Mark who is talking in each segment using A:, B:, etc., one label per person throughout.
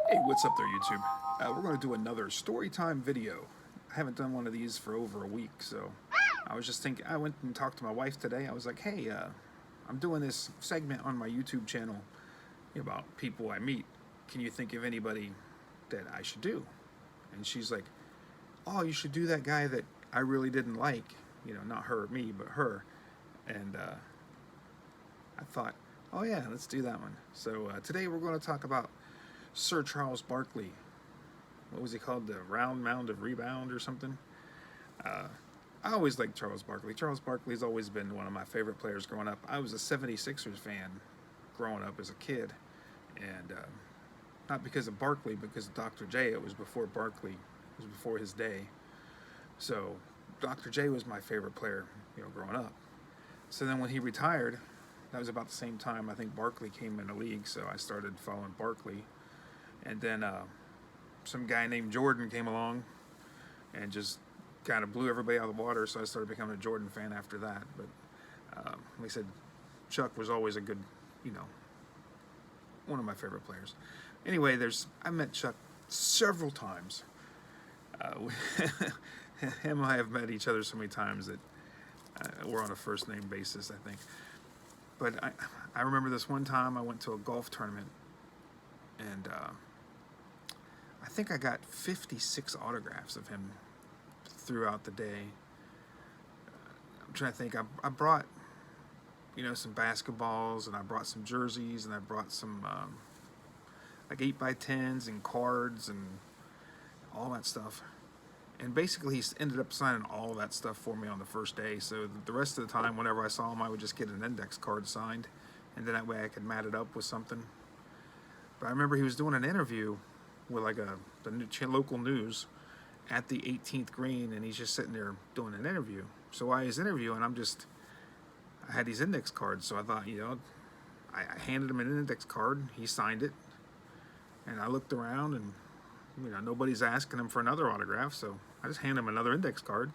A: Hey, what's up there, YouTube? We're going to do another story time video. I haven't done one of these for over a week, so I was just thinking, I went and talked to my wife today. I was like, hey, I'm doing this segment on my YouTube channel about people I meet. Can you think of anybody that I should do? And she's like, oh, you should do that guy that I really didn't like. Not her, me, but her. And I thought, oh yeah, let's do that one. So today we're going to talk about Sir Charles Barkley. What was he called? The Round Mound of Rebound or something? I always liked Charles Barkley. Charles Barkley's always been one of my favorite players growing up. I was a 76ers fan growing up as a kid. And not because of Barkley, because of Dr. J. It was before Barkley. It was before his day. So Dr. J was my favorite player, growing up. So then when he retired, that was about the same time I think Barkley came in the league, so I started following Barkley. And then some guy named Jordan came along and just kind of blew everybody out of the water, so I started becoming a Jordan fan after that. But like I said, Chuck was always a good, one of my favorite players. Anyway, I met Chuck several times. Him and I have met each other so many times that we're on a first name basis, I think. But I remember this one time I went to a golf tournament, and I think I got 56 autographs of him throughout the day. I'm trying to think. I brought, some basketballs, and I brought some jerseys, and I brought some like 8x10s and cards and all that stuff. And basically, he ended up signing all that stuff for me on the first day. So the rest of the time, whenever I saw him, I would just get an index card signed, and then that way I could mat it up with something. But I remember he was doing an interview with the local news at the 18th green, and he's just sitting there doing an interview. So while he's interviewing, I had these index cards, so I thought, I handed him an index card. He signed it, and I looked around, and nobody's asking him for another autograph, so I just hand him another index card,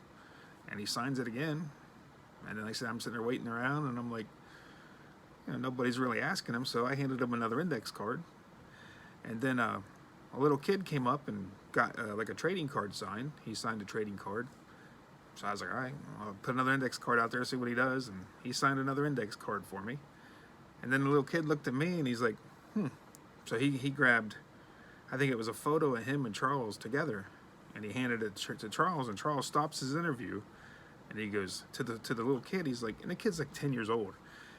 A: and he signs it again. And then I'm sitting there waiting around, and I'm like, nobody's really asking him, so I handed him another index card. And then a little kid came up and got like a trading card signed. He signed a trading card. So I was like, all right, I'll put another index card out there, see what he does. And he signed another index card for me. And then the little kid looked at me, and he's like, So he grabbed, I think it was a photo of him and Charles together, and he handed it to Charles, and Charles stops his interview, and he goes to the little kid. He's like, and the kid's like 10 years old.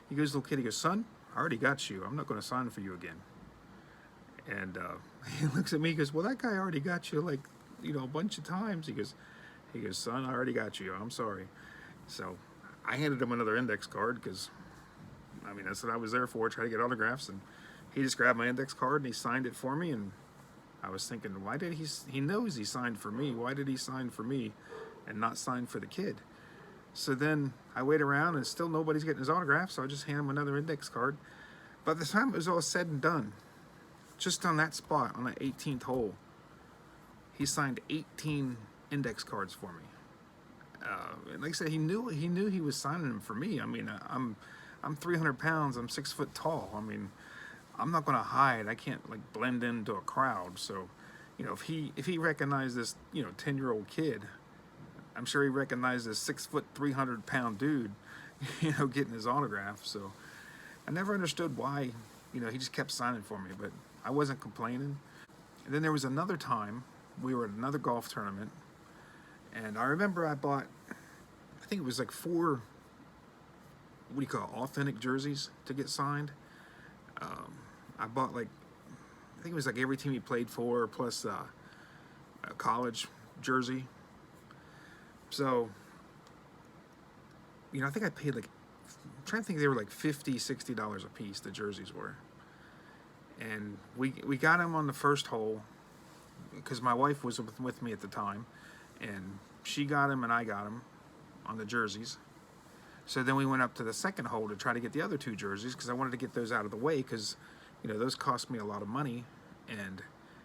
A: He goes to the little kid, he goes, son, I already got you. I'm not going to sign for you again. And he looks at me, he goes, well, that guy already got you like, a bunch of times. He goes, son, I already got you. I'm sorry. So I handed him another index card because, that's what I was there for, try to get autographs. And he just grabbed my index card and he signed it for me. And I was thinking, why did he knows he signed for me. Why did he sign for me and not sign for the kid? So then I wait around and still nobody's getting his autograph. So I just hand him another index card. By the time it was all said and done, just on that spot, on that 18th hole, he signed 18 index cards for me. And like I said, he knew he was signing them for me. I'm 300 pounds. I'm 6 foot tall. I'm not going to hide. I can't blend into a crowd. So, if he recognized this 10-year-old kid, I'm sure he recognized this 6 foot 300 pound dude, getting his autograph. So I never understood why, he just kept signing for me, but I wasn't complaining. And then there was another time we were at another golf tournament, and I remember I bought, I think it was 4, authentic jerseys to get signed. I bought I think it was every team he played for, plus a college jersey. So, I think I paid I'm trying to think, they were $50, $60 a piece, the jerseys were. And we got him on the first hole because my wife was with me at the time, and she got him and I got him on the jerseys. So then we went up to the second hole to try to get the other 2 jerseys because I wanted to get those out of the way because, those cost me a lot of money, and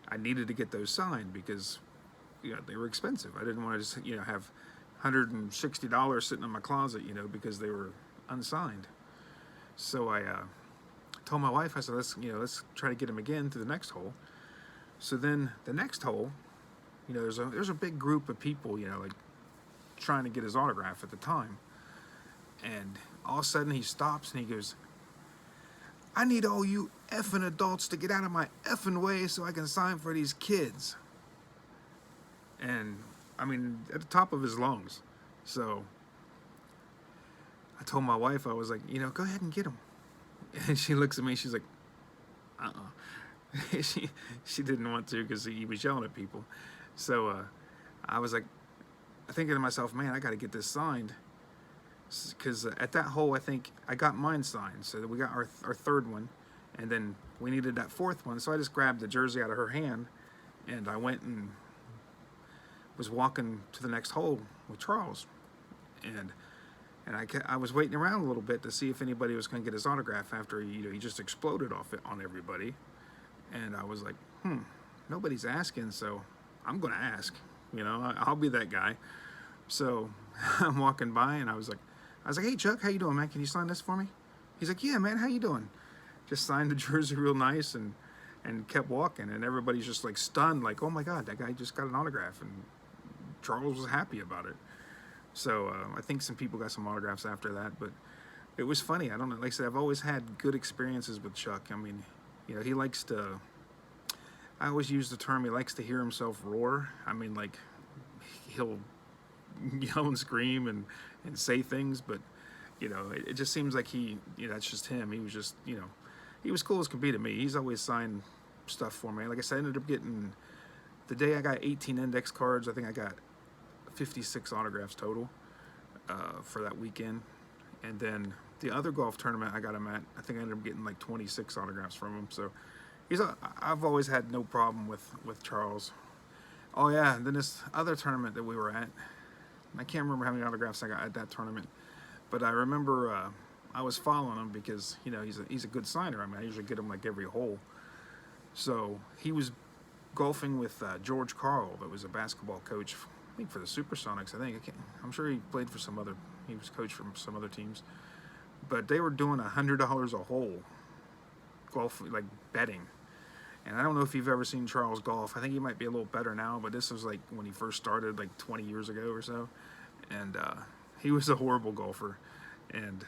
A: I needed to get those signed because, they were expensive. I didn't want to just, have $160 sitting in my closet, because they were unsigned. So I told my wife, I said, let's try to get him again to the next hole. So then the next hole, you know, there's a big group of people, you know, like trying to get his autograph at the time. And all of a sudden he stops and he goes, "I need all you effing adults to get out of my effing way so I can sign for these kids." And I mean, at the top of his lungs. So I told my wife, I was like, you know, go ahead and get him. And she looks at me, she's like, she didn't want to because he was yelling at people. So I was like, thinking to myself, man, I got to get this signed. Because at that hole, I think I got mine signed. So we got our third one. And then we needed that fourth one. So I just grabbed the jersey out of her hand. And I went and was walking to the next hole with Charles. And I was waiting around a little bit to see if anybody was going to get his autograph after he just exploded off it on everybody. And I was like, nobody's asking, so I'm going to ask. You know, I'll be that guy. So I'm walking by, and I was like, hey, Chuck, how you doing, man? Can you sign this for me? He's like, yeah, man, how you doing? Just signed the jersey real nice and kept walking. And everybody's just like stunned, like, oh my God, that guy just got an autograph. And Charles was happy about it. So I think some people got some autographs after that, but it was funny. I don't know. Like I said, I've always had good experiences with Chuck. I mean, you know, he likes to, I always use the term, he likes to hear himself roar. I mean, like, he'll yell and scream and say things, but, you know, it just seems like that's just him. He was just, you know, he was cool as could be to me. He's always signed stuff for me. Like I said, I ended up getting, the day I got 18 index cards, I think I got 56 autographs total for that weekend. And then the other golf tournament I got him at, I think I ended up getting like 26 autographs from him. So I've always had no problem with Charles. Oh yeah, and then this other tournament that we were at, I can't remember how many autographs I got at that tournament, but I remember I was following him because, you know, he's a good signer. I mean, I usually get him like every hole. So he was golfing with George Karl, that was a basketball coach, I think for the Supersonics. I'm sure he played for he was coach for some other teams, but they were doing $100 a hole golf, like betting. And I don't know if you've ever seen Charles golf. I think he might be a little better now, but this was like when he first started, like 20 years ago or so. And he was a horrible golfer, and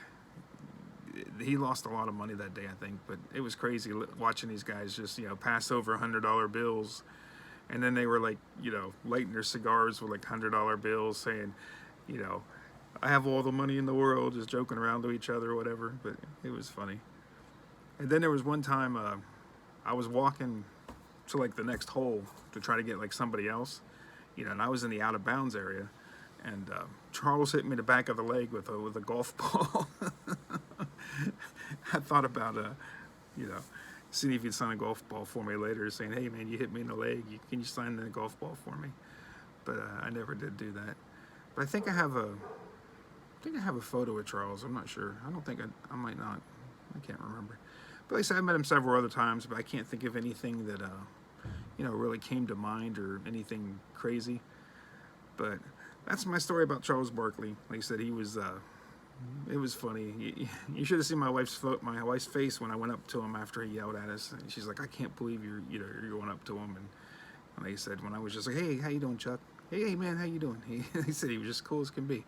A: he lost a lot of money that day, I think. But it was crazy watching these guys just, you know, pass over $100 bills. And then they were like, you know, lighting their cigars with like $100 bills, saying, you know, I have all the money in the world, just joking around to each other or whatever. But it was funny. And then there was one time I was walking to like the next hole to try to get like somebody else, you know, and I was in the out of bounds area, and Charles hit me in the back of the leg with a golf ball. I thought about you know, seeing if he'd sign a golf ball for me later, saying, hey man, you hit me in the leg, can you sign the golf ball for me? But I never did do that. But I think I have a photo of Charles. I'm not sure. I don't think I might not. I can't remember. But like I said, I met him several other times, but I can't think of anything that you know, really came to mind or anything crazy. But that's my story about Charles Barkley. Like I said, he was it was funny. You should have seen my wife's face when I went up to him after he yelled at us. And she's like, I can't believe you're going up to him. And like I said, when I was just like, hey, how you doing, Chuck? Hey man, how you doing? He said he was just cool as can be.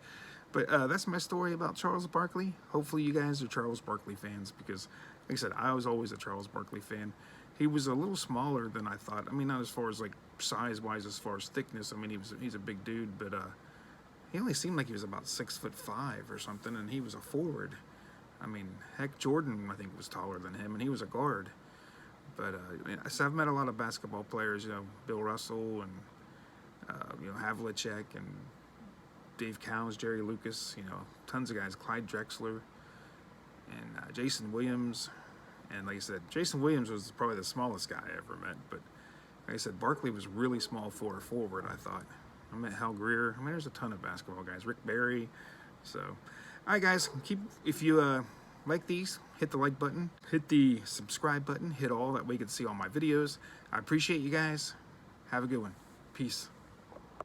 A: But that's my story about Charles Barkley. Hopefully you guys are Charles Barkley fans, because like I said, I was always a Charles Barkley fan. He was a little smaller than I thought. I mean, not as far as like size-wise, as far as thickness. I mean, he's a big dude, but he only seemed like he was about 6'5" or something, and he was a forward. I mean, heck, Jordan, I think, was taller than him, and he was a guard. But so I've met a lot of basketball players, you know, Bill Russell and, you know, Havlicek and Dave Cowens, Jerry Lucas, you know, tons of guys, Clyde Drexler and Jason Williams. And like I said, Jason Williams was probably the smallest guy I ever met. But like I said, Barkley was really small for a forward, I thought. I met Hal Greer. I mean, there's a ton of basketball guys. Rick Barry. So, all right, guys, if you like these, hit the like button, hit the subscribe button, hit all, that way you can see all my videos. I appreciate you guys. Have a good one. Peace.